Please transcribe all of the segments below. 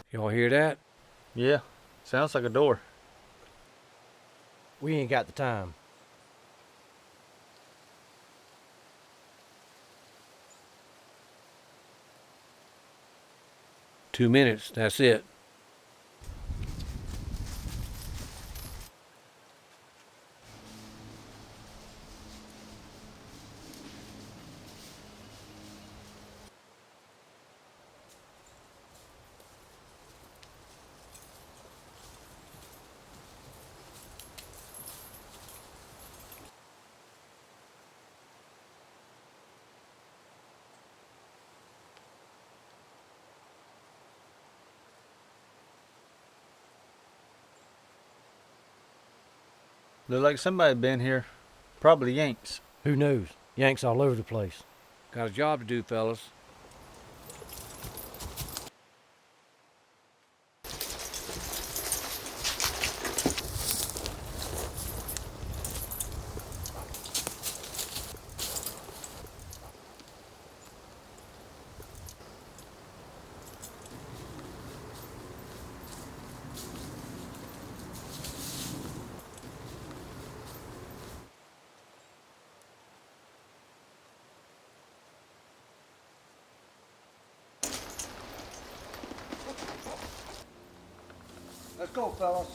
Y'all hear that? Yeah, sounds like a door. We ain't got the time. "2 minutes, that's it." Look like somebody been here. Probably Yanks. Who knows? Yanks all over the place. Got a job to do, fellas. Let's go, fellas.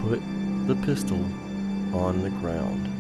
put the pistol on the ground.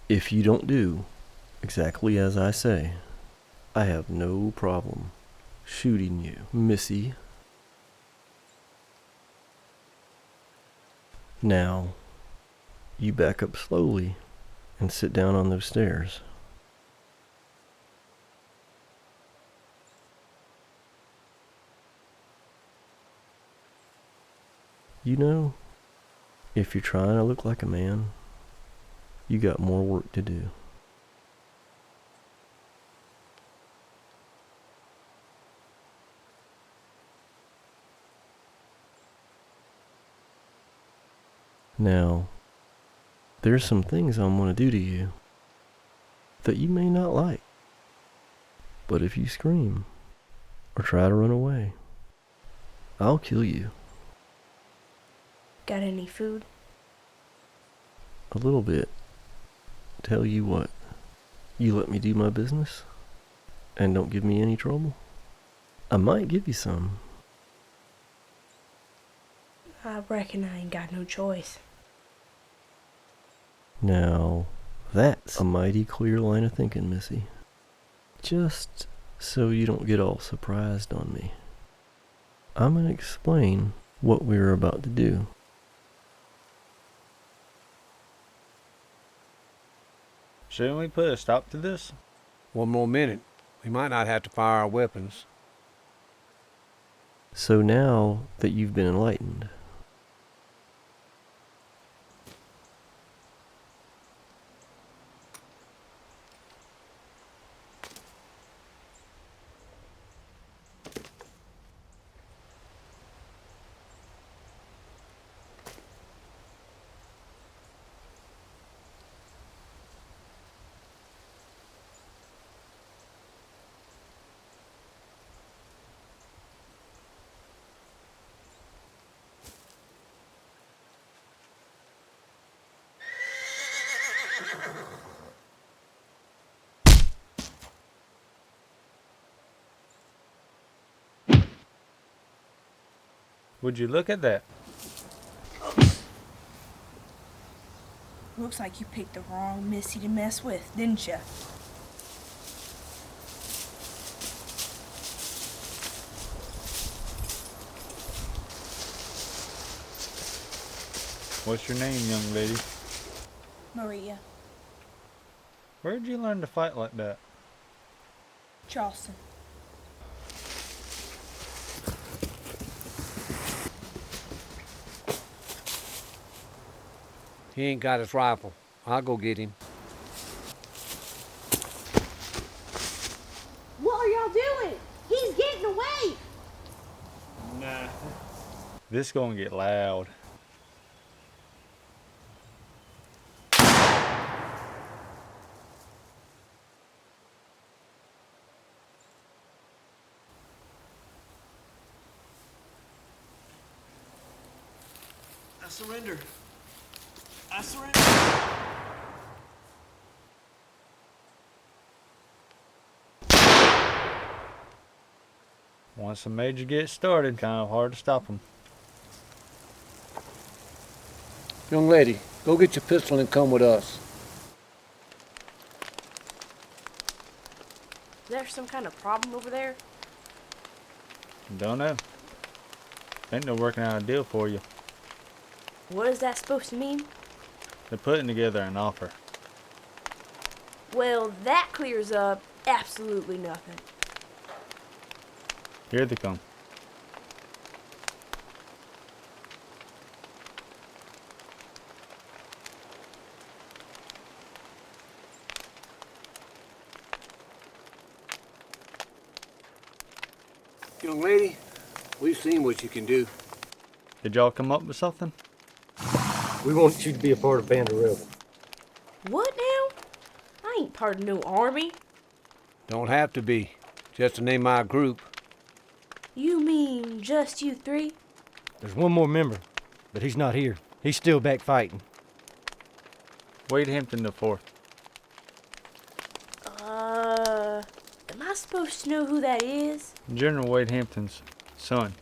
If you don't do exactly as I say, I have no problem shooting you, Missy. Now, you back up slowly and sit down on those stairs. You know, if you're trying to look like a man, you got more work to do. Now, there's some things I'm going to do to you that you may not like. But if you scream or try to run away, I'll kill you. Got any food? A little bit. Tell you what, you let me do my business and don't give me any trouble, I might give you some. I reckon I ain't got no choice. Now, that's a mighty clear line of thinking, Missy. Just so you don't get all surprised on me, I'm going to explain what we're about to do. Shouldn't we put a stop to this? One more minute. We might not have to fire our weapons. So now that you've been enlightened, Would you look at that? Looks like you picked the wrong Missy to mess with, didn't ya? What's your name, young lady? Maria. Where'd you learn to fight like that? Charleston. He ain't got his rifle. I'll go get him. What are y'all doing? He's getting away! Nah. This gonna get loud. I surrender. I surrender. Once the major gets started, kind of hard to stop him. Young lady, go get your pistol and come with us. Is there some kind of problem over there? Don't know. Ain't no working out a deal for you. What is that supposed to mean? They're putting together an offer. Well, that clears up absolutely nothing. Here they come. Young lady, we've seen what you can do. Did y'all come up with something? We want you to be a part of Band of Rebels. What now? I ain't part of no army. Don't have to be. Just to name my group. You mean just you three? There's one more member, but he's not here. He's still back fighting. Wade Hampton the fourth. Am I supposed to know who that is? General Wade Hampton's son.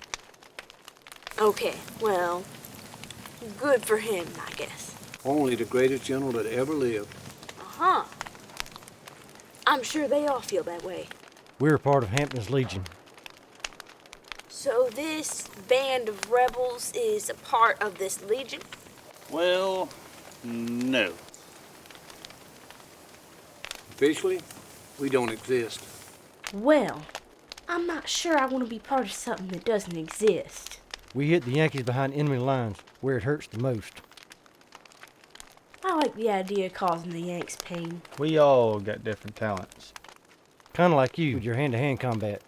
Okay, well, good for him, I guess. Only the greatest general that ever lived. Uh-huh. I'm sure they all feel that way. We're a part of Hampton's Legion. So this band of rebels is a part of this legion? Well, no. Officially, we don't exist. Well, I'm not sure I want to be part of something that doesn't exist. We hit the Yankees behind enemy lines, where it hurts the most. I like the idea of causing the Yanks pain. We all got different talents. Kinda like you with your hand-to-hand combat.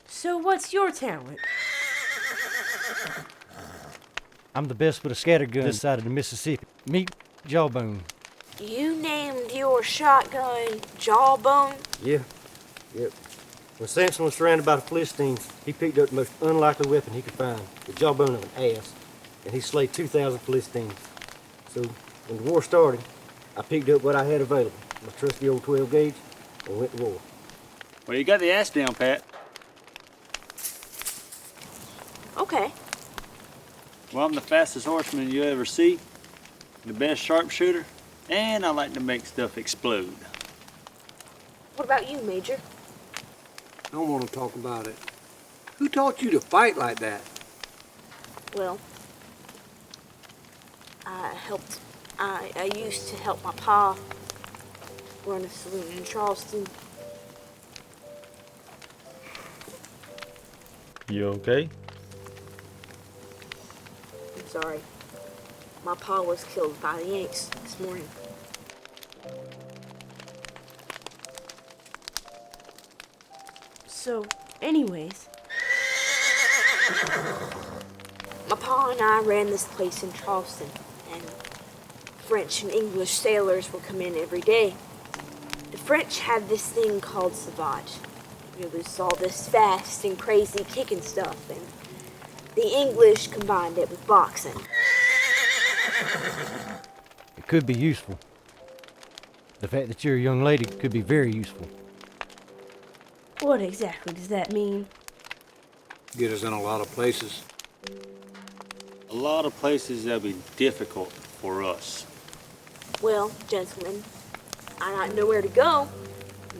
So what's your talent? I'm the best with a scattergun this side of the Mississippi. Meet Jawbone. You named your shotgun Jawbone? Yeah. Yep. When Samson was surrounded by the Philistines, he picked up the most unlikely weapon he could find, the jawbone of an ass, and he slayed 2,000 Philistines. So, when the war started, I picked up what I had available, my trusty old 12 gauge, and went to war. Well, you got the ass down, Pat. Okay. Well, I'm the fastest horseman you ever see, the best sharpshooter, and I like to make stuff explode. What about you, Major? I don't want to talk about it. Who taught you to fight like that? Well, I used to help my pa run a saloon in Charleston. You okay? I'm sorry. My pa was killed by the Yanks this morning. So, anyways, My pa and I ran this place in Charleston, and French and English sailors would come in every day. The French had this thing called sauvage. It was all this fast and crazy kicking stuff, and the English combined it with boxing. It could be useful. The fact that you're a young lady could be very useful. what exactly does that mean? Get us in a lot of places. A lot of places that'll be difficult for us. Well, gentlemen, I got nowhere to go,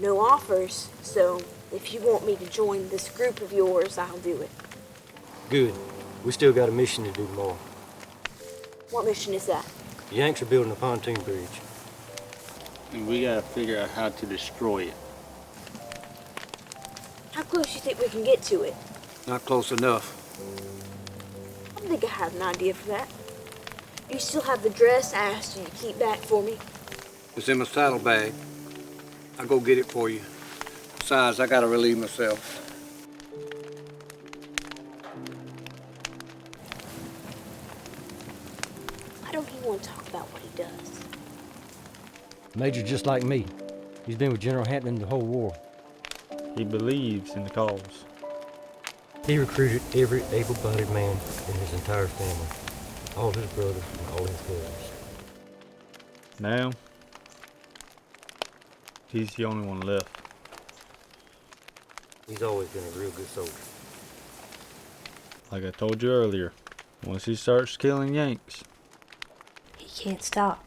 no offers, so if you want me to join this group of yours, I'll do it. Good. We still got a mission to do tomorrow. What mission is that? The Yanks are building a pontoon bridge. And we gotta figure out how to destroy it. How close you think we can get to it? Not close enough. I think I have an idea for that. You still have the dress I asked you to keep back for me? It's in my saddlebag. I'll go get it for you. Besides, I gotta relieve myself. Why don't he want to talk about what he does? Major just like me. He's been with General Hampton the whole war. He believes in the cause. He recruited every able-bodied man in his entire family. All his brothers and all his cousins. Now, he's the only one left. He's always been a real good soldier. Like I told you earlier, once he starts killing Yanks, He can't stop.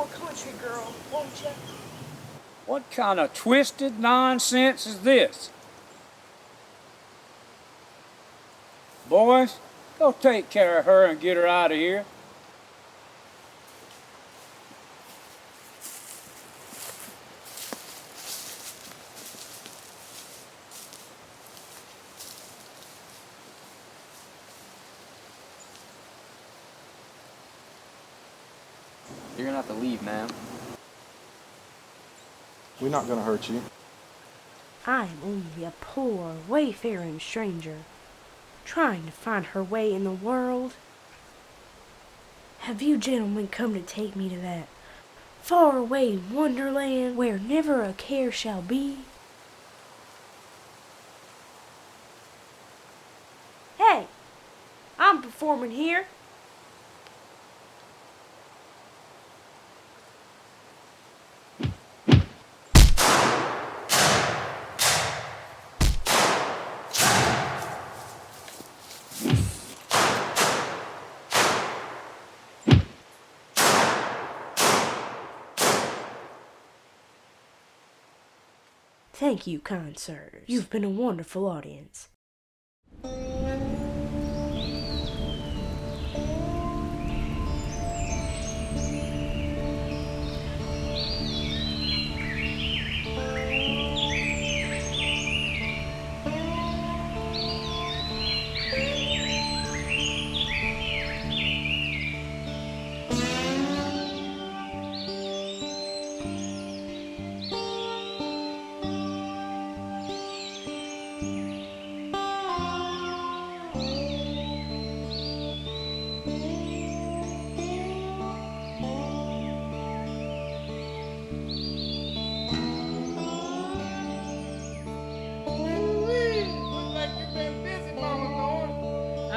more country girl, won't you? What kind of twisted nonsense is this? Boys, go take care of her and get her out of here. You're gonna have to leave, ma'am. We're not gonna hurt you. I am only a poor, wayfaring stranger, trying to find her way in the world. Have you gentlemen come to take me to that faraway wonderland where never a care shall be? Hey, I'm performing here. Thank you, kind sirs. You've been a wonderful audience.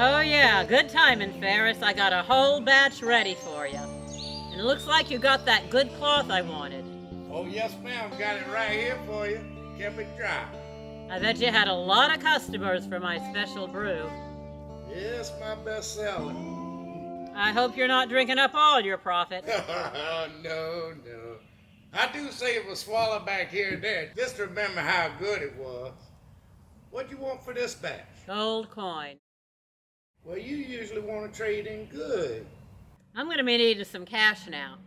Oh yeah, good timing, Ferris. I got a whole batch ready for you. And it looks like you got that good cloth I wanted. Oh yes, ma'am. Got it right here for you. Kept it dry. I bet you had a lot of customers for my special brew. Yes, my best seller. I hope you're not drinking up all your profit. No. I do save a swallow back here and there. Just remember how good it was. What do you want for this batch? Gold coin. Well, you usually want to trade in good. I'm gonna be needing some cash now.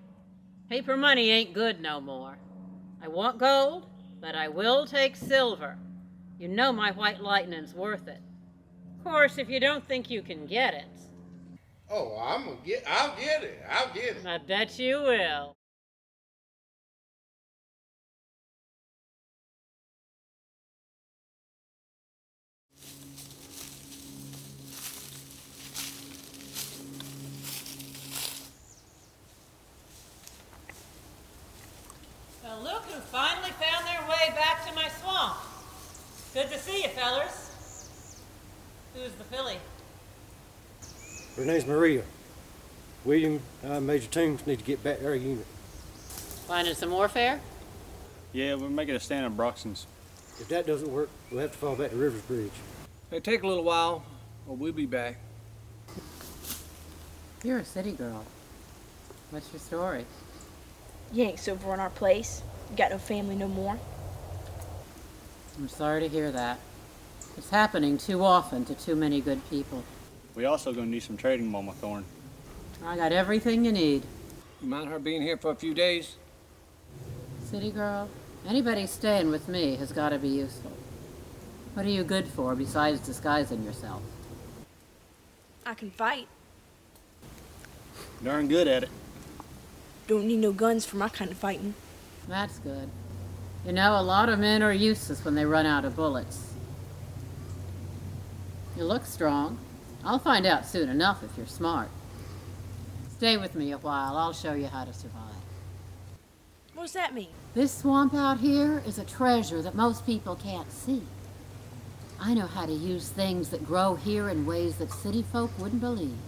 Paper money ain't good no more. I want gold, but I will take silver. You know my white lightning's worth it. Of course, if you don't think you can get it. Oh, I'll get it. I bet you will. Well, look who finally found their way back to my swamp. Good to see you, fellers. Who's the filly? Her name's Maria. William, Major Toombs need to get back to our unit. Finding some warfare? Yeah, we're making a stand on Broxton's. If that doesn't work, we'll have to fall back to Rivers Bridge. It'll take a little while, but we'll be back. You're a city girl. What's your story? You ain't sober in our place. You got no family no more. I'm sorry to hear that. It's happening too often to too many good people. We also gonna need some trading, Mama Thorne. I got everything you need. You mind her being here for a few days? City girl, anybody staying with me has got to be useful. What are you good for besides disguising yourself? I can fight. Darn good at it. Don't need no guns for my kind of fighting. That's good. You know, a lot of men are useless when they run out of bullets. You look strong. I'll find out soon enough if you're smart. Stay with me a while. I'll show you how to survive. What does that mean? This swamp out here is a treasure that most people can't see. I know how to use things that grow here in ways that city folk wouldn't believe.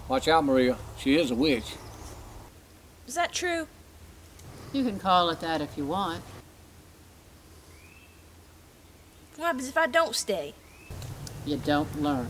Watch out, Maria. She is a witch. Is that true? You can call it that if you want. What happens if I don't stay? You don't learn.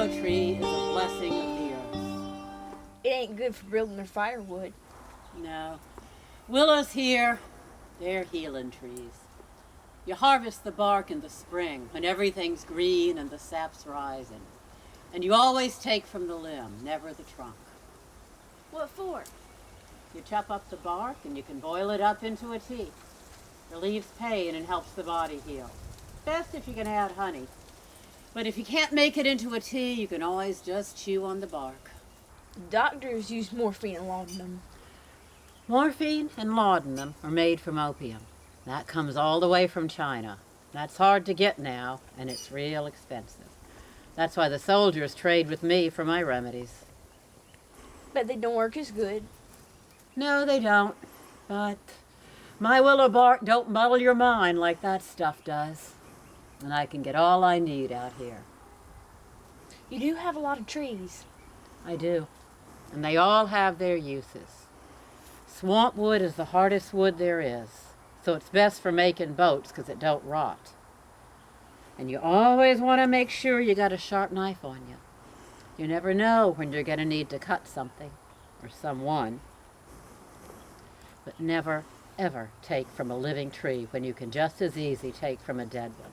willow tree is a blessing of the earth. It ain't good for building their firewood. No. Willows here, they're healing trees. You harvest the bark in the spring when everything's green and the sap's rising. And you always take from the limb, never the trunk. What for? You chop up the bark and you can boil it up into a tea. Relieves pain and helps the body heal. Best if you can add honey. But if you can't make it into a tea, you can always just chew on the bark. Doctors use morphine and laudanum. Morphine and laudanum are made from opium. That comes all the way from China. That's hard to get now, and it's real expensive. That's why the soldiers trade with me for my remedies. Bet they don't work as good. No, they don't. But my willow bark don't muddle your mind like that stuff does. And I can get all I need out here. You do have a lot of trees. I do. And they all have their uses. Swamp wood is the hardest wood there is. So it's best for making boats because it don't rot. And you always want to make sure you got a sharp knife on you. You never know when you're going to need to cut something or someone. But never, ever take from a living tree when you can just as easy take from a dead one.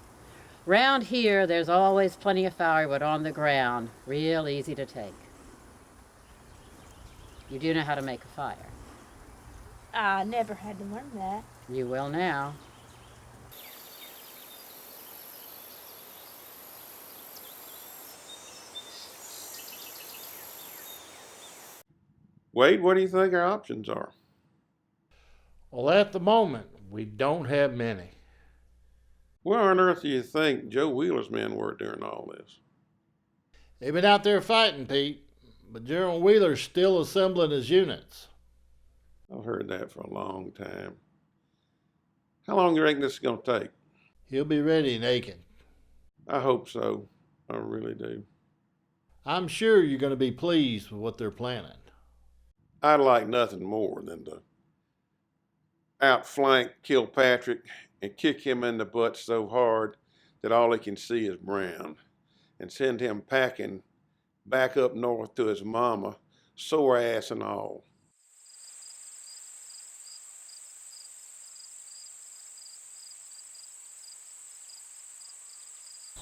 Round here, there's always plenty of firewood on the ground, real easy to take. You do know how to make a fire. I never had to learn that. You will now. Wade, what do you think our options are? Well, at the moment, we don't have many. Where on earth do you think Joe Wheeler's men were during all this? They've been out there fighting, Pete, but General Wheeler's still assembling his units. I've heard that for a long time. How long do you reckon this is going to take? He'll be ready in Aiken. I hope so. I really do. I'm sure you're going to be pleased with what they're planning. I'd like nothing more than to outflank Kilpatrick and kick him in the butt so hard that all he can see is brown, and send him packing back up north to his mama, sore ass and all.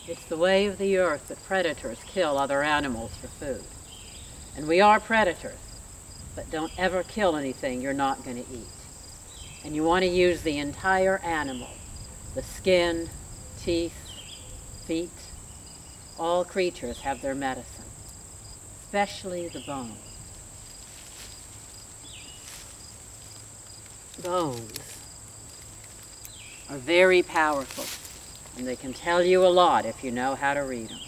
It's the way of the earth that predators kill other animals for food. And we are predators, but don't ever kill anything you're not going to eat. And you want to use the entire animal, the skin, teeth, feet. All creatures have their medicine, especially the bones. Bones are very powerful, and they can tell you a lot if you know how to read them.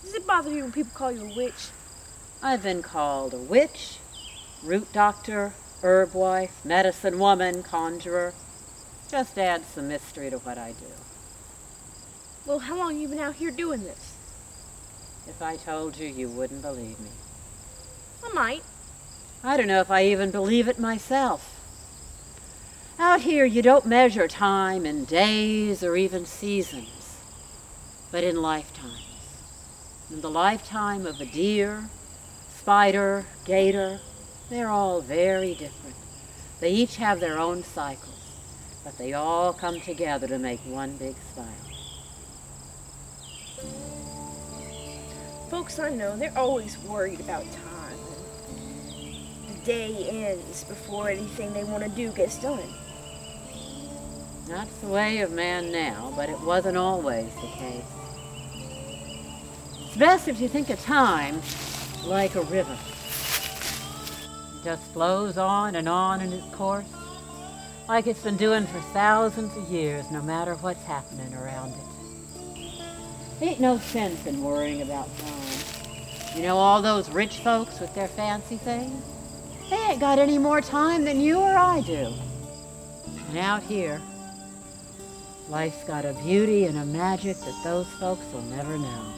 Does it bother you when people call you a witch? I've been called a witch, root doctor, herb wife, medicine woman, conjurer. Just adds some mystery to what I do. Well, how long have you been out here doing this? If I told you, you wouldn't believe me. I might. I don't know if I even believe it myself. Out here, you don't measure time in days or even seasons, but in lifetimes. In the lifetime of a deer, spider, gator, they're all very different. They each have their own cycles, but they all come together to make one big smile. Folks I know, they're always worried about time. The day ends before anything they want to do gets done. That's the way of man now, but it wasn't always the case. It's best if you think of time like a river. It just flows on in its course, like it's been doing for thousands of years, no matter what's happening around it. Ain't no sense in worrying about time. You know all those rich folks with their fancy things? They ain't got any more time than you or I do. And out here, life's got a beauty and a magic that those folks will never know.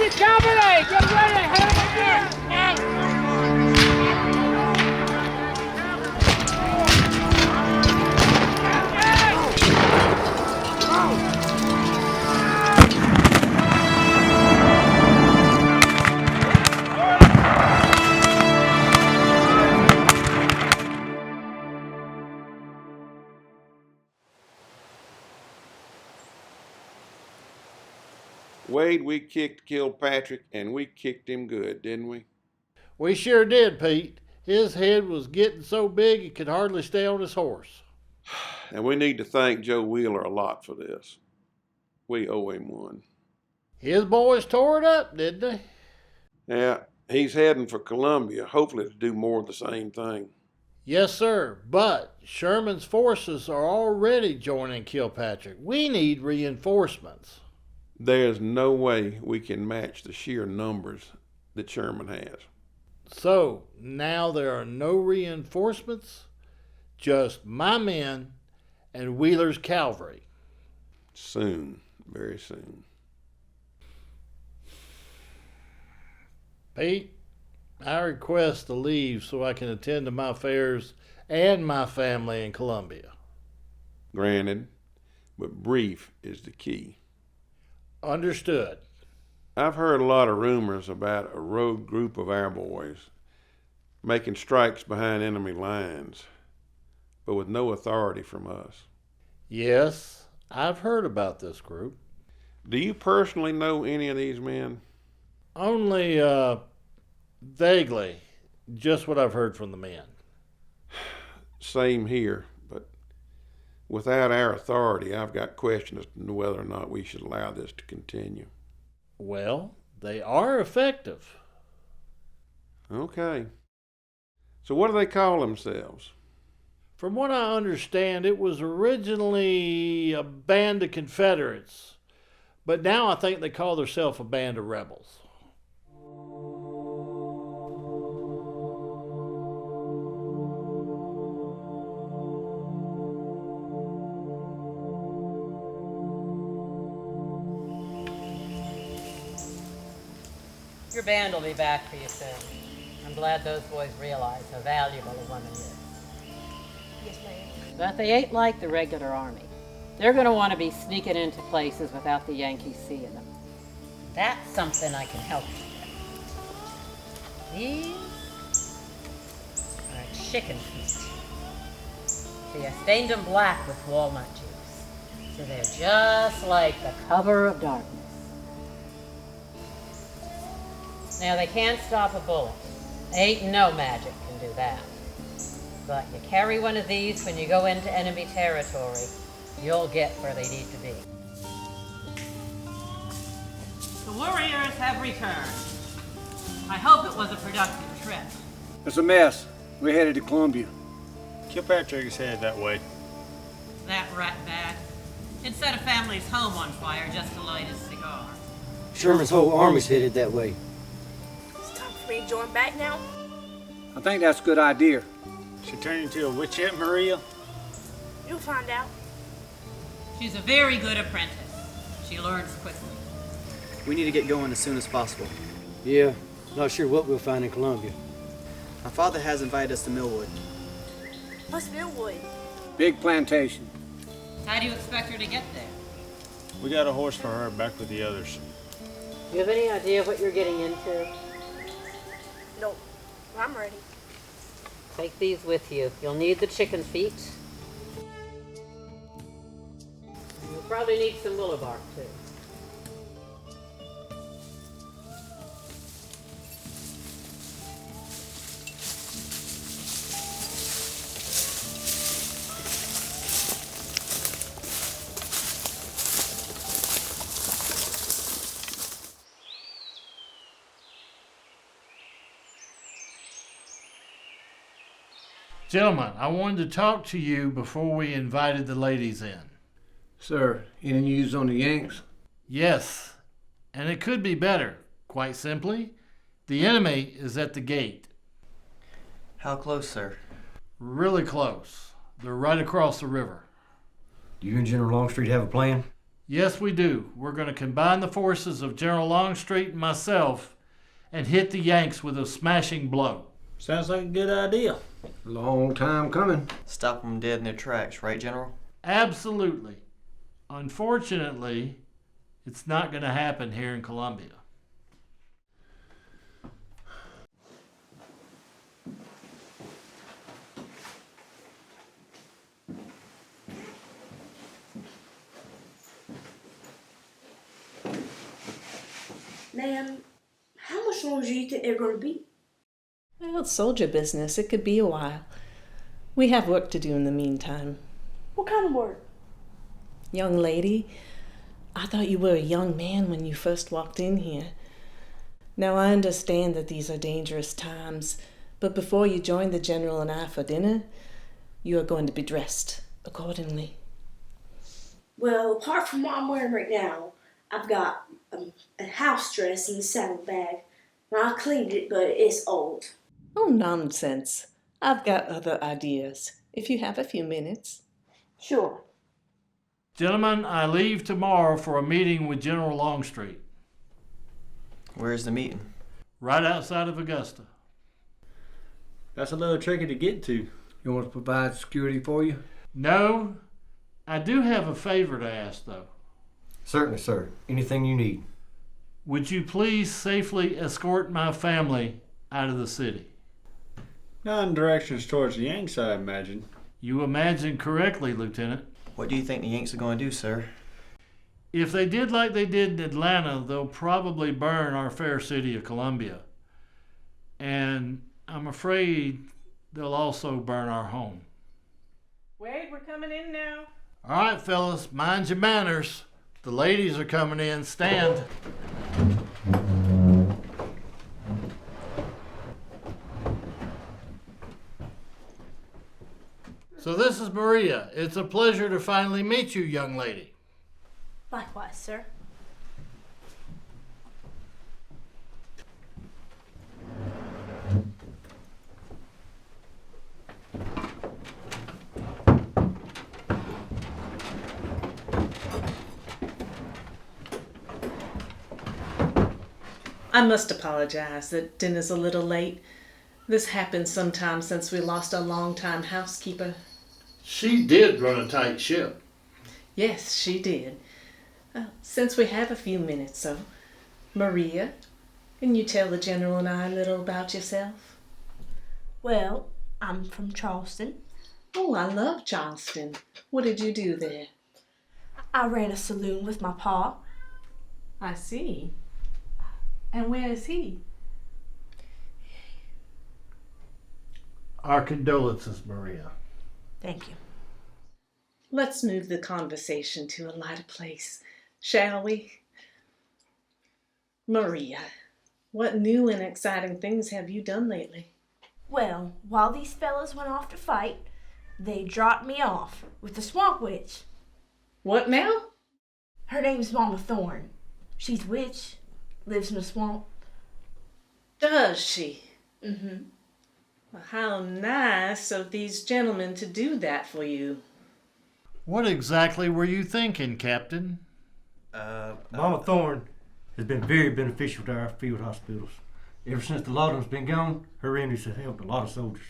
Enemy company! Get ready! Wade, we kicked Kilpatrick, and we kicked him good, didn't we? We sure did, Pete. His head was getting so big he could hardly stay on his horse. And we need to thank Joe Wheeler a lot for this. We owe him one. His boys tore it up, didn't they? Yeah, he's heading for Columbia, hopefully to do more of the same thing. Yes, sir, but Sherman's forces are already joining Kilpatrick. We need reinforcements. There's no way we can match the sheer numbers that Sherman has. So, now there are no reinforcements, just my men and Wheeler's cavalry. Soon, very soon. Pete, I request to leave so I can attend to my affairs and my family in Columbia. Granted, but brief is the key. Understood. I've heard a lot of rumors about a rogue group of our boys making strikes behind enemy lines, but with no authority from us. Yes, I've heard about this group. Do you personally know any of these men? Only, vaguely. Just what I've heard from the men. Same here, but without our authority, I've got questions as to whether or not we should allow this to continue. Well, they are effective. Okay. So what do they call themselves? From what I understand, it was originally a band of Confederates, but now I think they call themselves a band of rebels. Your band will be back for you soon. I'm glad those boys realize how valuable a woman is. Yes, ma'am. But they ain't like the regular army. They're going to want to be sneaking into places without the Yankees seeing them. That's something I can help you with. These are chicken feet. See, I stained them black with walnut juice, so they're just like the cover of darkness. Now, they can't stop a bullet. Ain't no magic can do that. But you carry one of these when you go into enemy territory, you'll get where they need to be. The warriors have returned. I hope it was a productive trip. It's a mess. We're headed to Columbia. Kilpatrick is headed that way. That ratbag. It set a family's home on fire just to light his cigar. Sherman's whole army's headed that way. It's time for me to join back now. I think that's a good idea. She turned into a witch yet, Maria? You'll find out. She's a very good apprentice. She learns quickly. We need to get going as soon as possible. Yeah, not sure what we'll find in Columbia. My father has invited us to Millwood. What's Millwood? Big plantation. How do you expect her to get there? We got a horse for her back with the others. Do you have any idea what you're getting into? No, I'm ready. Take these with you. You'll need the chicken feet. You'll probably need some willow bark, too. Gentlemen, I wanted to talk to you before we invited the ladies in. Sir, any news on the Yanks? Yes, and it could be better. Quite simply, the enemy is at the gate. How close, sir? Really close. They're right across the river. Do you and General Longstreet have a plan? Yes, we do. We're going to combine the forces of General Longstreet and myself and hit the Yanks with a smashing blow. Sounds like a good idea. Long time coming. Stop them dead in their tracks, right, General? Absolutely. Unfortunately, it's not going to happen here in Columbia. Ma'am, how much longer do you think they're going to be? Well, it's soldier business. It could be a while. We have work to do in the meantime. What kind of work? Young lady, I thought you were a young man when you first walked in here. Now, I understand that these are dangerous times, but before you join the General and I for dinner, you are going to be dressed accordingly. Well, apart from what I'm wearing right now, I've got a house dress in the saddlebag. And I cleaned it, but it's old. Oh, nonsense. I've got other ideas, if you have a few minutes. Sure. Gentlemen, I leave tomorrow for a meeting with General Longstreet. Where's the meeting? Right outside of Augusta. That's a little tricky to get to. You want to provide security for you? No, I do have a favor to ask, though. Certainly, sir. Anything you need. Would you please safely escort my family out of the city? Not in directions towards the Yanks, I imagine. You imagine correctly, Lieutenant. What do you think the Yanks are going to do, sir? If they did like they did in Atlanta, they'll probably burn our fair city of Columbia. And I'm afraid they'll also burn our home. Wade, we're coming in now. All right, fellas, mind your manners. The ladies are coming in. Stand. So this is Maria. It's a pleasure to finally meet you, young lady. Likewise, sir. I must apologize that dinner's a little late. This happened sometime since we lost our longtime housekeeper. She did run a tight ship. Yes, she did. Since we have a few minutes, so, Maria, can you tell the General and I a little about yourself? Well, I'm from Charleston. Oh, I love Charleston. What did you do there? I ran a saloon with my pa. I see. And where is he? Our condolences, Maria. Thank you. Let's move the conversation to a lighter place, shall we? Maria, what new and exciting things have you done lately? Well, while these fellas went off to fight, they dropped me off with the swamp witch. What now? Her name's Mama Thorne. She's a witch, lives in the swamp. Does she? Mm-hmm. Well, how nice of these gentlemen to do that for you. What exactly were you thinking, Captain? Mama Thorne has been very beneficial to our field hospitals. Ever since the Lawton's been gone, her remedies have helped a lot of soldiers.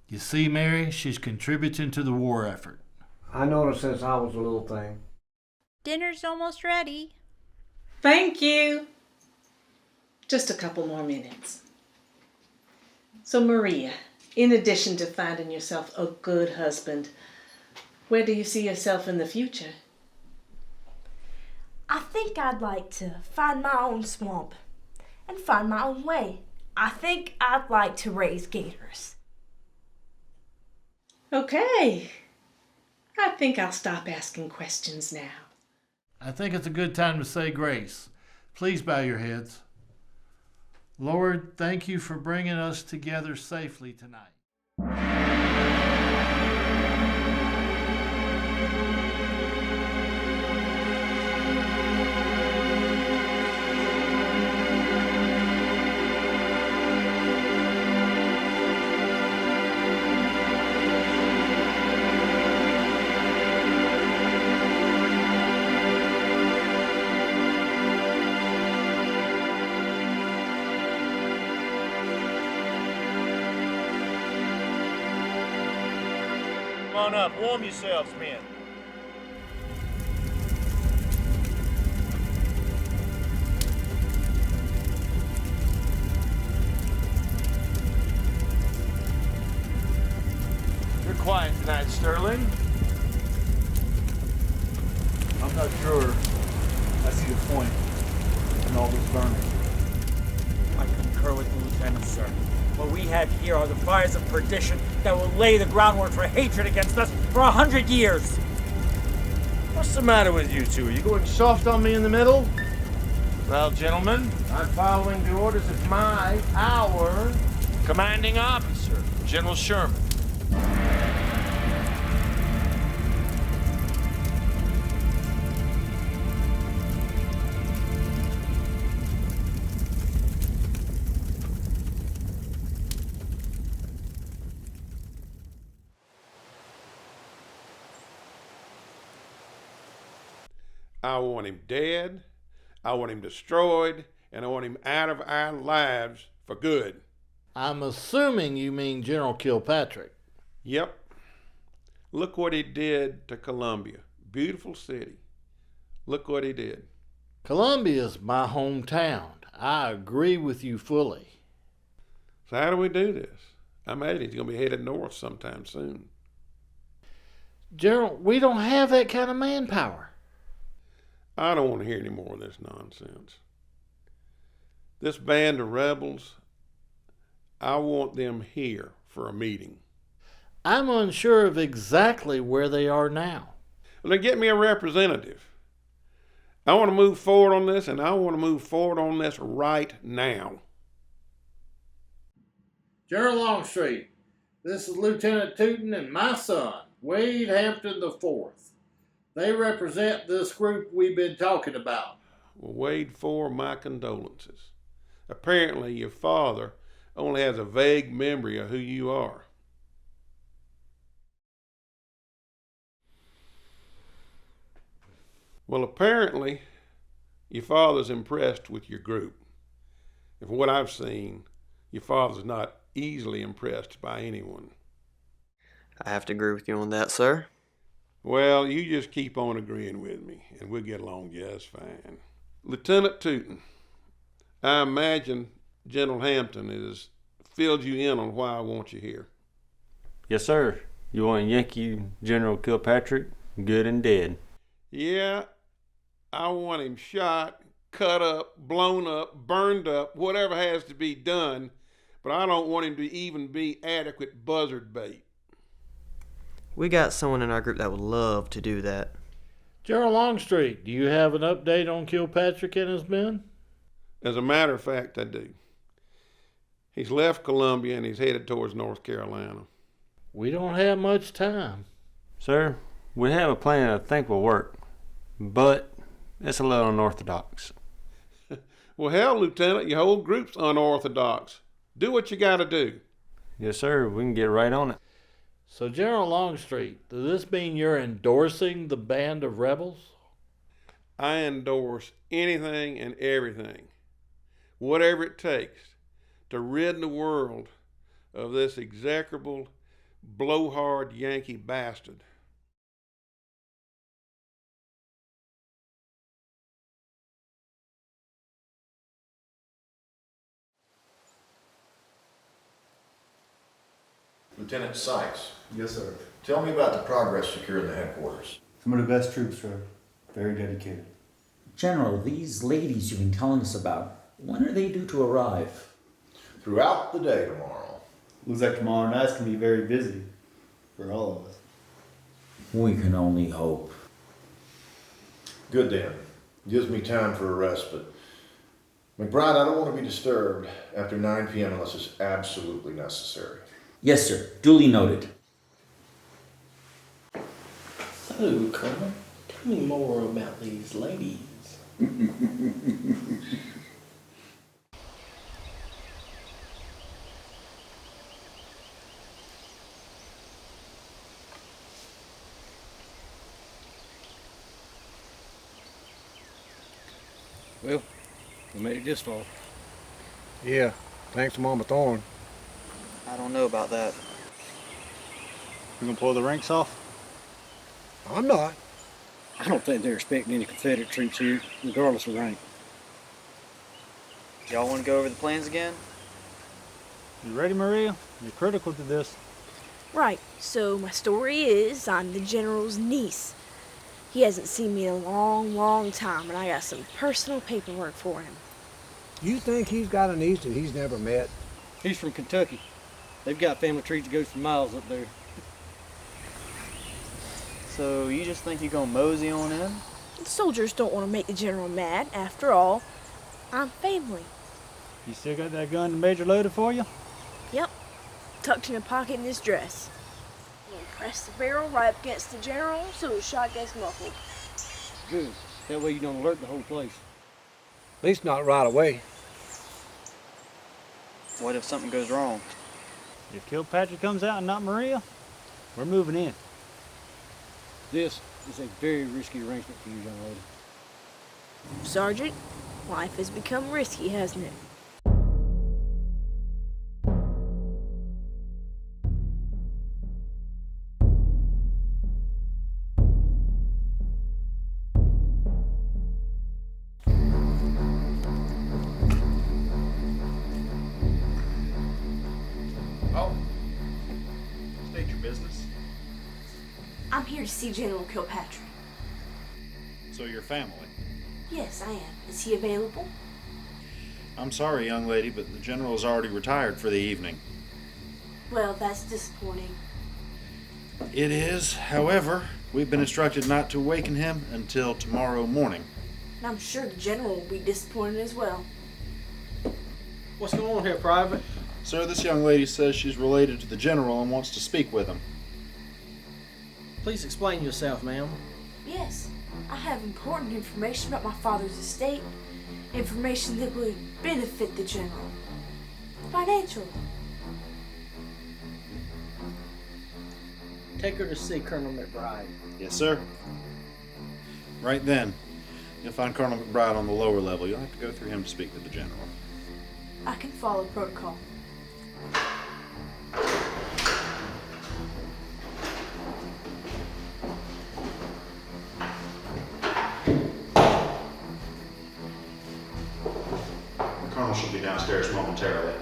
You see, Mary, she's contributing to the war effort. I noticed since I was a little thing. Dinner's almost ready. Thank you. Just a couple more minutes. So, Maria, in addition to finding yourself a good husband, where do you see yourself in the future? I think I'd like to find my own swamp and find my own way. I think I'd like to raise gators. Okay. I think I'll stop asking questions now. I think it's a good time to say grace. Please bow your heads. Lord, thank you for bringing us together safely tonight. on up. Warm yourselves, men. You're quiet tonight, Sterling. I'm not sure I see the point in all this burning. I concur with the lieutenant, sir. What we have here are the fires of perdition that will lay the groundwork for hatred against us for 100 years. What's the matter with you two? Are you going soft on me in the middle? Well, gentlemen, I'm following the orders of our commanding officer, General Sherman. I want him dead, I want him destroyed, and I want him out of our lives for good. I'm assuming you mean General Kilpatrick. Yep. Look what he did to Columbia. Beautiful city. Look what he did. Columbia's my hometown. I agree with you fully. So how do we do this? I imagine he's going to be headed north sometime soon. General, we don't have that kind of manpower. I don't want to hear any more of this nonsense. This band of rebels, I want them here for a meeting. I'm unsure of exactly where they are now. Well, then get me a representative. I want to move forward on this, and I want to move forward on this right now. General Longstreet, this is Lieutenant Tootin and my son, Wade Hampton IV. They represent this group we've been talking about. Well, Wade IV, my condolences. Apparently, your father only has a vague memory of who you are. Well, apparently, your father's impressed with your group. And from what I've seen, your father's not easily impressed by anyone. I have to agree with you on that, sir. Well, you just keep on agreeing with me, and we'll get along just fine. Lieutenant Tootin, I imagine General Hampton has filled you in on why I want you here. Yes, sir. You want Yankee General Kilpatrick, good and dead. Yeah, I want him shot, cut up, blown up, burned up, whatever has to be done, but I don't want him to even be adequate buzzard bait. We got someone in our group that would love to do that. General Longstreet, do you have an update on Kilpatrick and his men? As a matter of fact, I do. He's left Columbia and he's headed towards North Carolina. We don't have much time. Sir, we have a plan I think will work, but it's a little unorthodox. Well, hell, Lieutenant, your whole group's unorthodox. Do what you gotta do. Yes, sir, we can get right on it. So, General Longstreet, does this mean you're endorsing the band of rebels? I endorse anything and everything, whatever it takes, to rid the world of this execrable, blowhard Yankee bastard. Lieutenant Sykes. Yes, sir. Tell me about the progress secured in the headquarters. Some of the best troops, sir. Very dedicated. General, these ladies you've been telling us about, when are they due to arrive? Throughout the day tomorrow. Looks like tomorrow night's going to be very busy for all of us. We can only hope. Good then. Gives me time for a respite. McBride, I don't want to be disturbed after 9 p.m. unless it's absolutely necessary. Yes, sir. Duly noted. So, Colonel, tell me more about these ladies. Well, we made it this far. Yeah, thanks to Mama Thorne. I don't know about that. You gonna pull the ranks off? I'm not. I don't think they're expecting any Confederate troops here, regardless of rank. Y'all want to go over the plans again? You ready, Maria? You're critical to this. Right, so my story is I'm the general's niece. He hasn't seen me in a long, long time, and I got some personal paperwork for him. You think he's got a niece that he's never met? He's from Kentucky. They've got family trees that goes for miles up there. So you just think you're gonna mosey on in? The soldiers don't want to make the general mad. After all, I'm family. You still got that gun the Major loaded for you? Yep, tucked in a pocket in his dress. And press the barrel right up against the general so his shot gets muffled. Good. That way you don't alert the whole place. At least not right away. What if something goes wrong? If Kilpatrick comes out and not Maria, we're moving in. This is a very risky arrangement for you, young lady. Sergeant, life has become risky, hasn't it? Oh, state your business. I'm here to see General Kilpatrick. So your family. Yes, I am. Is he available? I'm sorry, young lady, but the general's already retired for the evening. Well, that's disappointing. It is. However, we've been instructed not to awaken him until tomorrow morning. And I'm sure the general will be disappointed as well. What's going on here, Private? Sir, this young lady says she's related to the general and wants to speak with him. Please explain yourself, ma'am. Yes, I have important information about my father's estate. Information that would benefit the general. Financially. Take her to see Colonel McBride. Yes, sir. Right then, you'll find Colonel McBride on the lower level. You'll have to go through him to speak to the general. I can follow protocol. The colonel should be downstairs momentarily.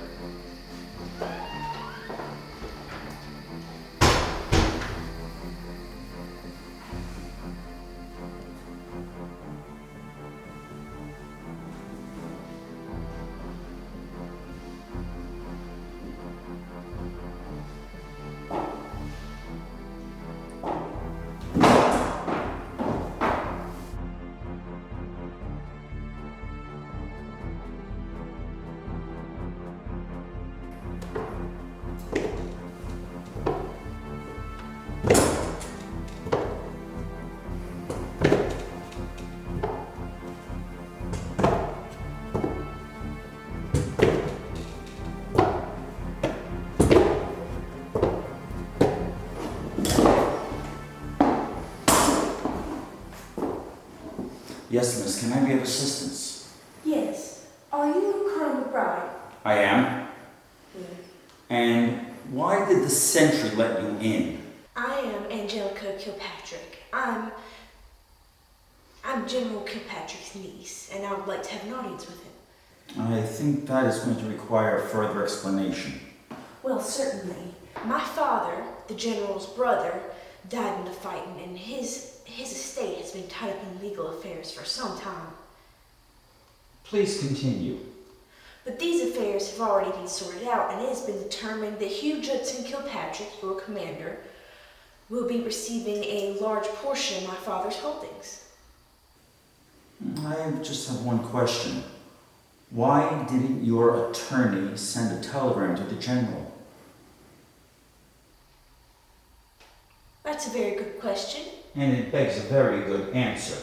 Yes, miss, can I be of assistance? Yes. Are you Colonel McBride? I am. And why did the sentry let you in? I am Angelica Kilpatrick. I'm General Kilpatrick's niece, and I would like to have an audience with him. I think that is going to require further explanation. Well, certainly. My father, the general's brother, died in the fighting, and his estate has been tied up in legal affairs for some time. Please continue. But these affairs have already been sorted out, and it has been determined that Hugh Judson Kilpatrick, your commander, will be receiving a large portion of my father's holdings. I just have one question. Why didn't your attorney send a telegram to the general? That's a very good question. And it begs a very good answer.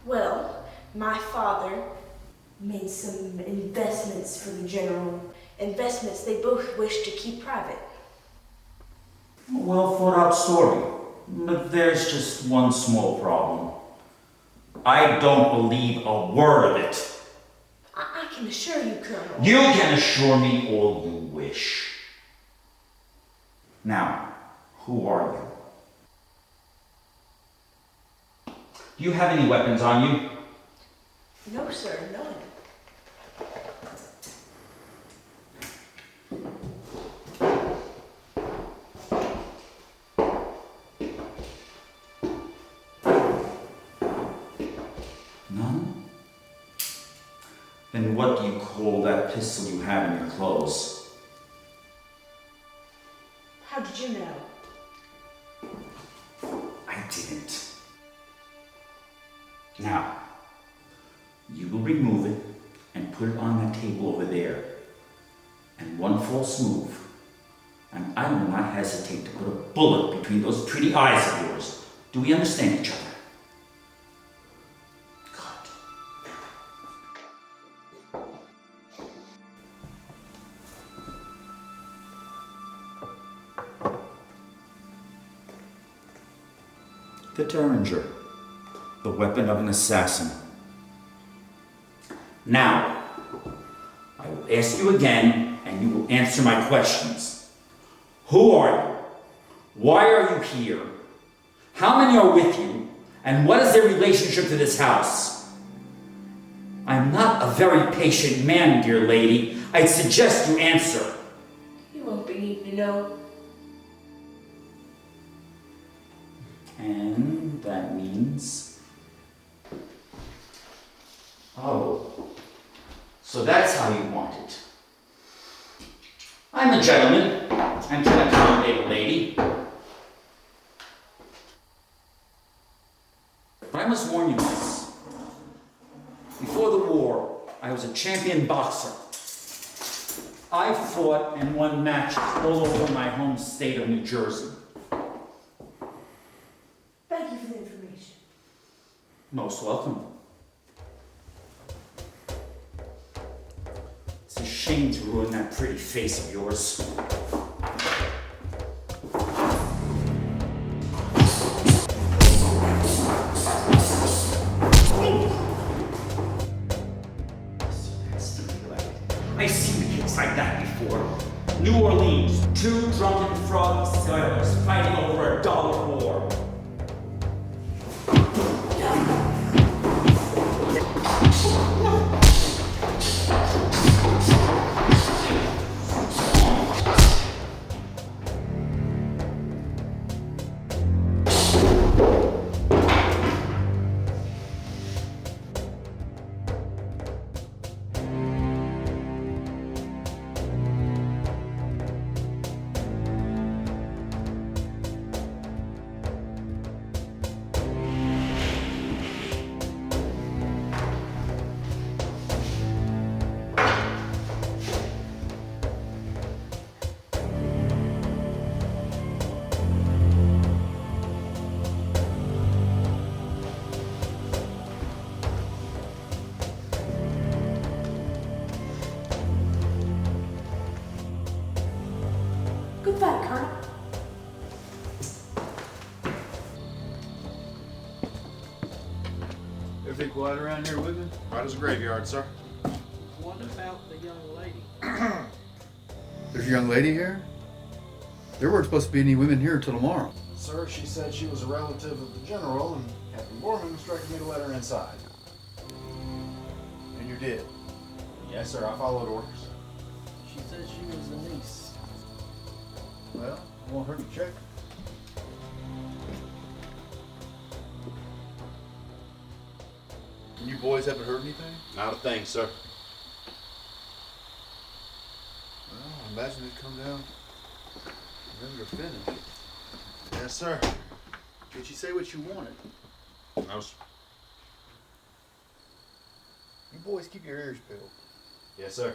Well, my father made some investments for the general. Investments they both wish to keep private. A well thought out story. But there's just one small problem. I don't believe a word of it. I can assure you, Colonel. You can assure me all you wish. Now, who are you? Do you have any weapons on you? No, sir, none. None? Then what do you call that pistol you have in your clothes? How did you know? I didn't. Now, you will remove it and put it on that table over there. And one false move, and I will not hesitate to put a bullet between those pretty eyes of yours. Do we understand each other? The Derringer, the weapon of an assassin. Now, I will ask you again, and you will answer my questions. Who are you? Why are you here? How many are with you? And what is their relationship to this house? I'm not a very patient man, dear lady. I'd suggest you answer. You won't be needing to know. And that means... Oh. So that's how you want it. I'm a gentleman and can accommodate a lady. But I must warn you this. Before the war, I was a champion boxer. I fought and won matches all over my home state of New Jersey. Thank you for the information. Most welcome. It's a shame to ruin that pretty face of yours. I've seen kids like that before. New Orleans, two drunken frog sailors fighting over a dollar war. Good fight, Colonel. Everything quiet around here with me? Right as a graveyard, sir. What about the young lady? There's a young lady here? There weren't supposed to be any women here until tomorrow. Sir, she said she was a relative of the general, and Captain Borman instructed me to let her inside. And you did? Yes, sir. I followed orders. She said she was a niece. Well, it won't hurt to check. And you boys haven't heard anything? Not a thing, sir. Well, I imagine they'd come down when they're finished. Yes, sir. Did she say what you wanted? No, sir. You boys keep your ears peeled. Yes, sir.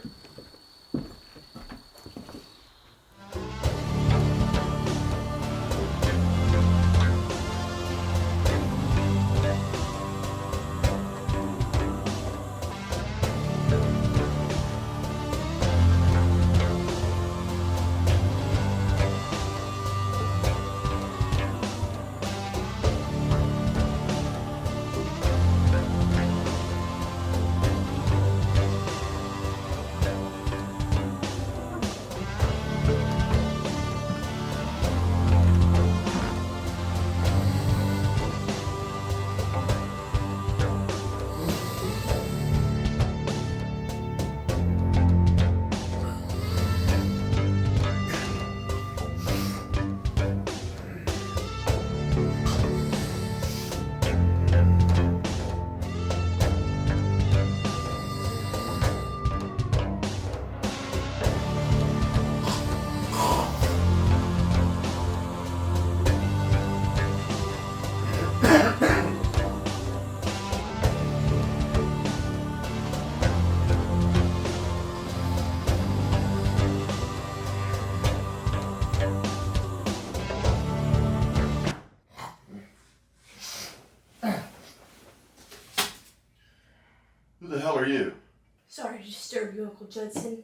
Sorry to disturb you, Uncle Judson.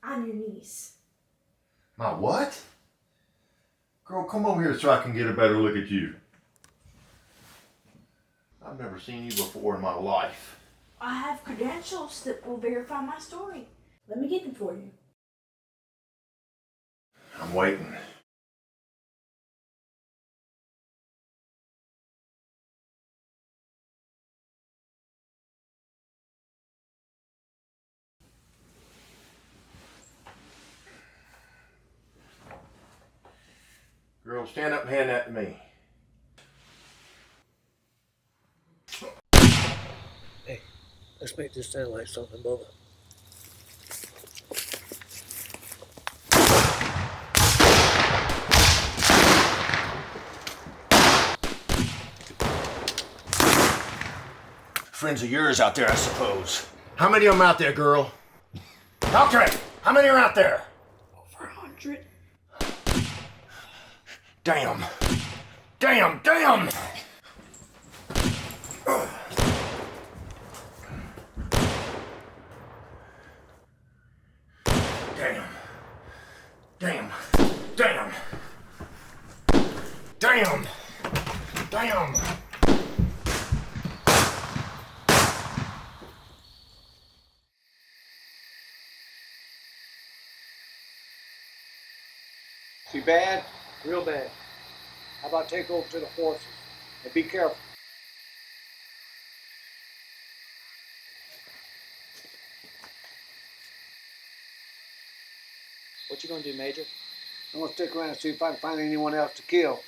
I'm your niece. My what? Girl, come over here so I can get a better look at you. I've never seen you before in my life. I have credentials that will verify my story. Let me get them for you. I'm waiting. Girl, stand up and hand that to me. Hey, let's make this sound like something, Bubba. Friends of yours out there, I suppose. How many of them out there, girl? Talk to me. How many are out there? Over 100. Damn. Damn, damn! Damn. Damn. Damn. Damn. Damn. See bad? Real bad. How about take over to the horses? And be careful. What you gonna do, Major? I'm gonna stick around and see if I can find anyone else to kill.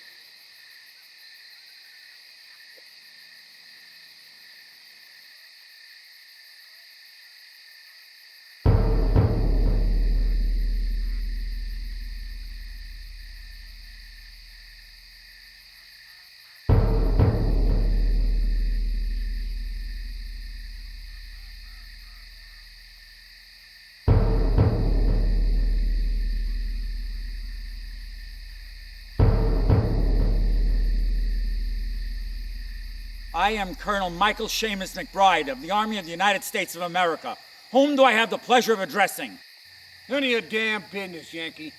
I am Colonel Michael Seamus McBride of the Army of the United States of America. Whom do I have the pleasure of addressing? None of your damn business, Yankee.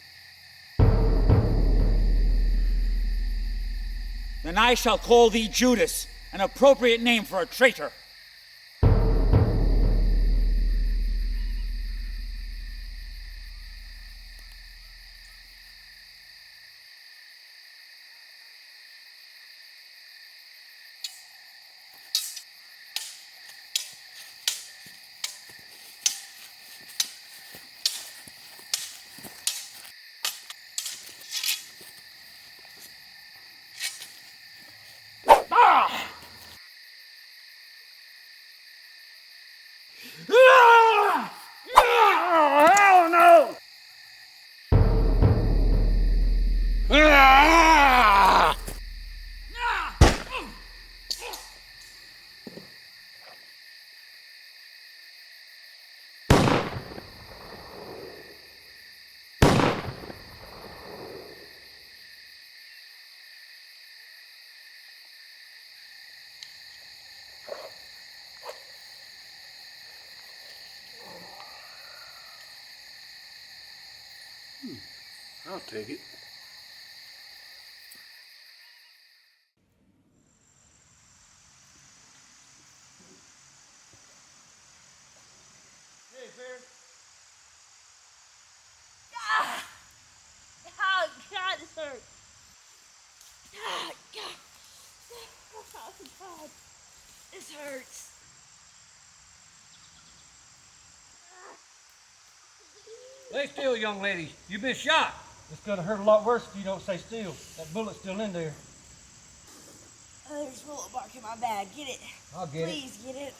Then I shall call thee Judas, an appropriate name for a traitor. Hell no! I'll take it. Hey, Bear. Oh, God, this hurts. Oh, God. Oh, God. This hurts. Lay still, young lady. You've been shot. It's gonna hurt a lot worse if you don't stay still. That bullet's still in there. There's bullet bark in my bag. Get it. I'll get it. Please get it.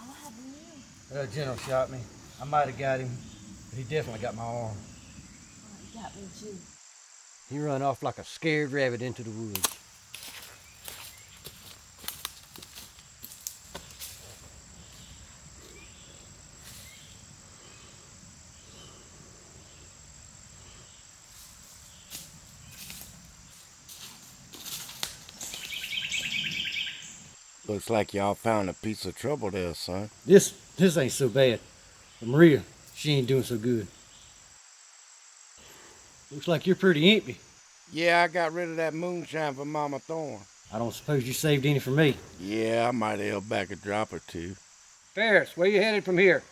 What happened to you? The general shot me. I might have got him, but he definitely got my arm. Oh, he got me too. He run off like a scared rabbit into the woods. Looks like y'all found a piece of trouble there, son. This ain't so bad. But Maria, she ain't doing so good. Looks like you're pretty empty. Yeah, I got rid of that moonshine for Mama Thorne. I don't suppose you saved any for me. Yeah, I might have held back a drop or two. Ferris, where you headed from here?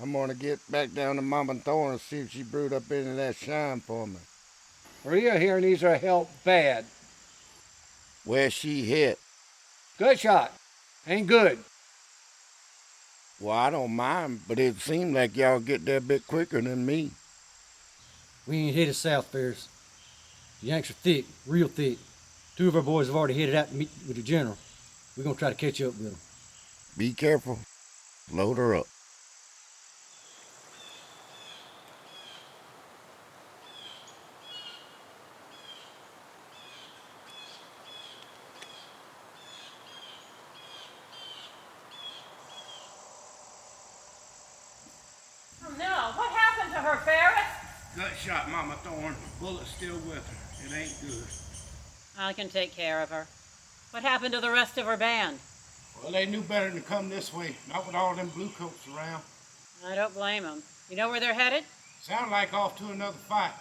I'm gonna get back down to Mama Thorne and see if she brewed up any of that shine for me. Maria here needs her help bad. Where's she hit? Good shot. Ain't good. Well, I don't mind, but it seemed like y'all get there a bit quicker than me. We ain't headed south, Ferris. The Yanks are thick, real thick. 2 of our boys have already headed out to meet with the general. We're gonna try to catch up with them. Be careful. Load her up. Oh no, what happened to her, Ferris? Gut shot, Mama Thorne. Bullet's still with her. It ain't good. I can take care of her. What happened to the rest of her band? Well, they knew better than to come this way. Not with all them bluecoats around. I don't blame them. You know where they're headed? Sound like off to another fight.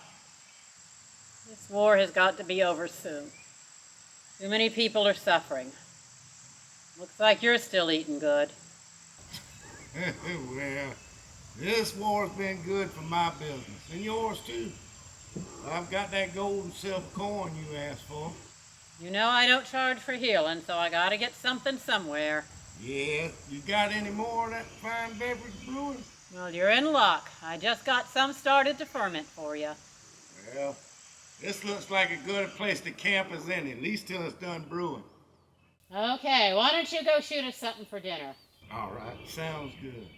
This war has got to be over soon. Too many people are suffering. Looks like you're still eating good. Well, this war's been good for my business, and yours too. I've got that gold and silver coin you asked for. You know I don't charge for healing, so I gotta get something somewhere. Yeah, you got any more of that fine beverage brewing? Well, you're in luck. I just got some started to ferment for you. Well, this looks like a good place to camp as any, at least till it's done brewing. Okay, why don't you go shoot us something for dinner? All right, sounds good.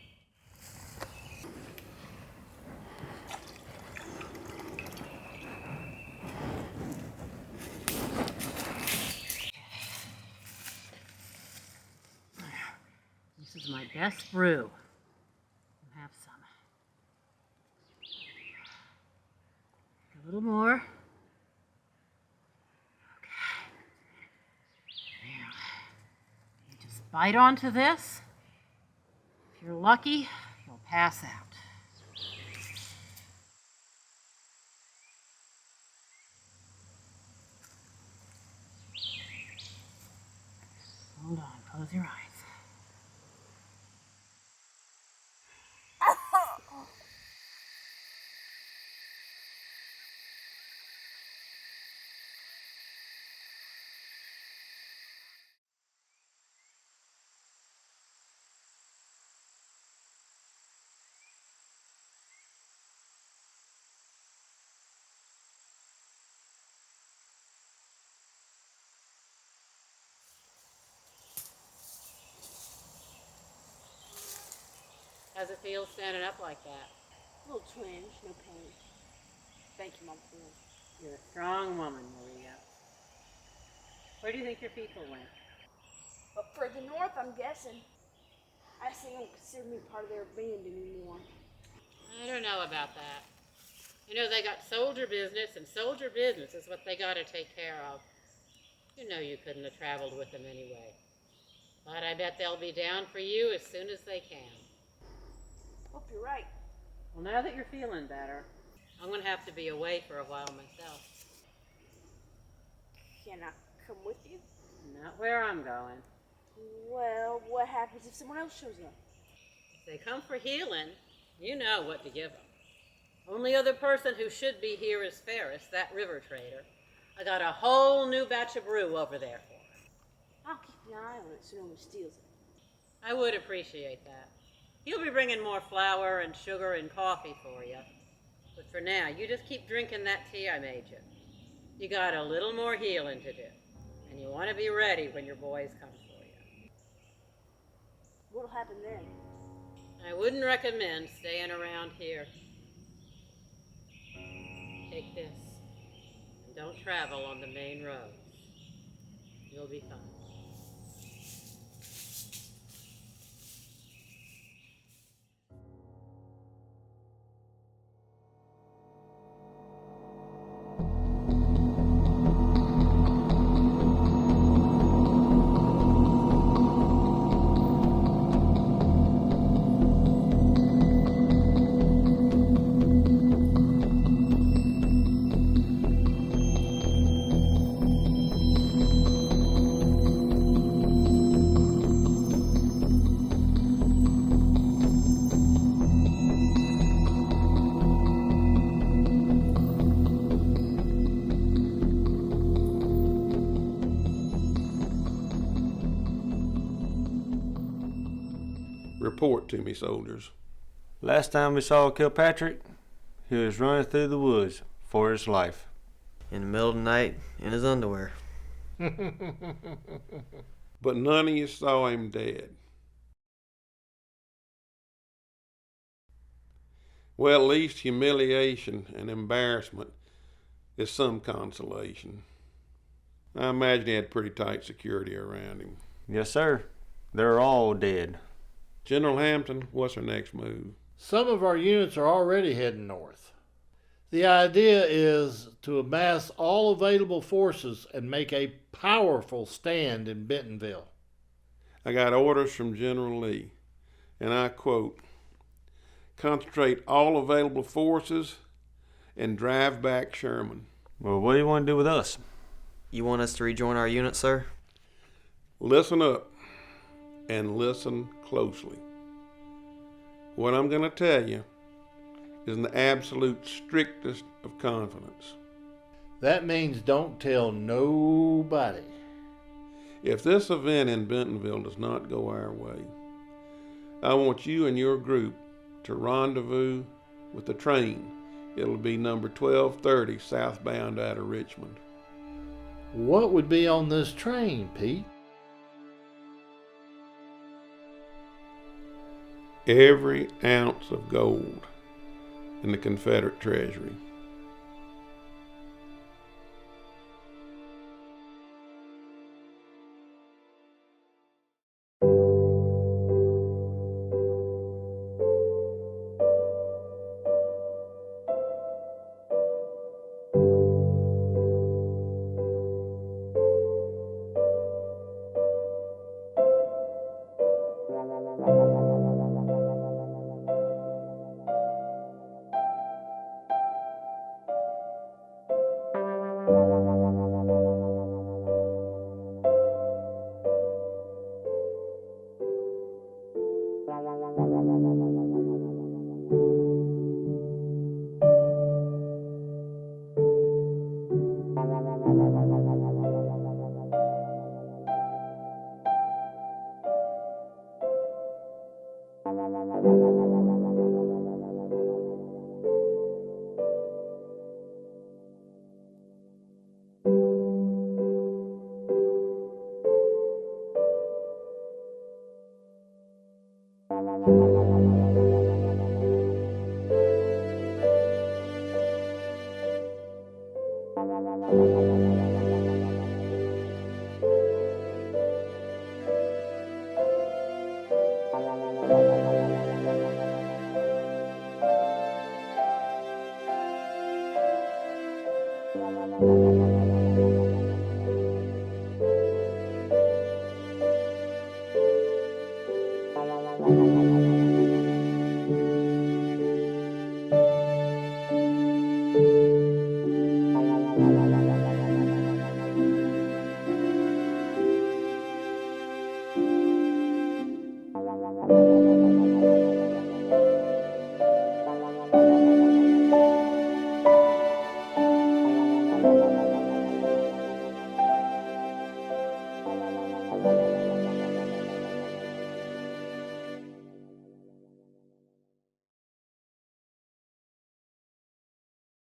This is my best brew. Have some. A little more. Okay. Now, you just bite onto this. If you're lucky, you'll pass out. Hold on, close your eyes. How's it feel standing up like that? A little twinge, no pain. Thank you, Mom. You're a strong woman, Maria. Where do you think your people went? Up further north, I'm guessing. I guess they don't consider me part of their band anymore. I don't know about that. You know, they got soldier business, and soldier business is what they got to take care of. You know you couldn't have traveled with them anyway. But I bet they'll be down for you as soon as they can. Hope you're right. Well, now that you're feeling better, I'm going to have to be away for a while myself. Can I come with you? Not where I'm going. Well, what happens if someone else shows up? If they come for healing, you know what to give them. Only other person who should be here is Ferris, that river trader. I got a whole new batch of brew over there for him. I'll keep an eye on it so no one steals it. I would appreciate that. He'll be bringing more flour and sugar and coffee for you. But for now, you just keep drinking that tea I made you. You got a little more healing to do. And you want to be ready when your boys come for you. What'll happen then? I wouldn't recommend staying around here. Take this. And don't travel on the main roads. You'll be fine. Report to me, soldiers. Last time we saw Kilpatrick, he was running through the woods for his life. In the middle of the night, in his underwear. But none of you saw him dead. Well, at least humiliation and embarrassment is some consolation. I imagine he had pretty tight security around him. Yes, sir. They're all dead. General Hampton, what's our next move? Some of our units are already heading north. The idea is to amass all available forces and make a powerful stand in Bentonville. I got orders from General Lee, and I quote, "Concentrate all available forces and drive back Sherman." Well, what do you want to do with us? You want us to rejoin our unit, sir? Listen up and listen closely. What I'm going to tell you is in the absolute strictest of confidence. That means don't tell nobody. If this event in Bentonville does not go our way, I want you and your group to rendezvous with the train. It'll be number 1230 southbound out of Richmond. What would be on this train, Pete? Every ounce of gold in the Confederate treasury.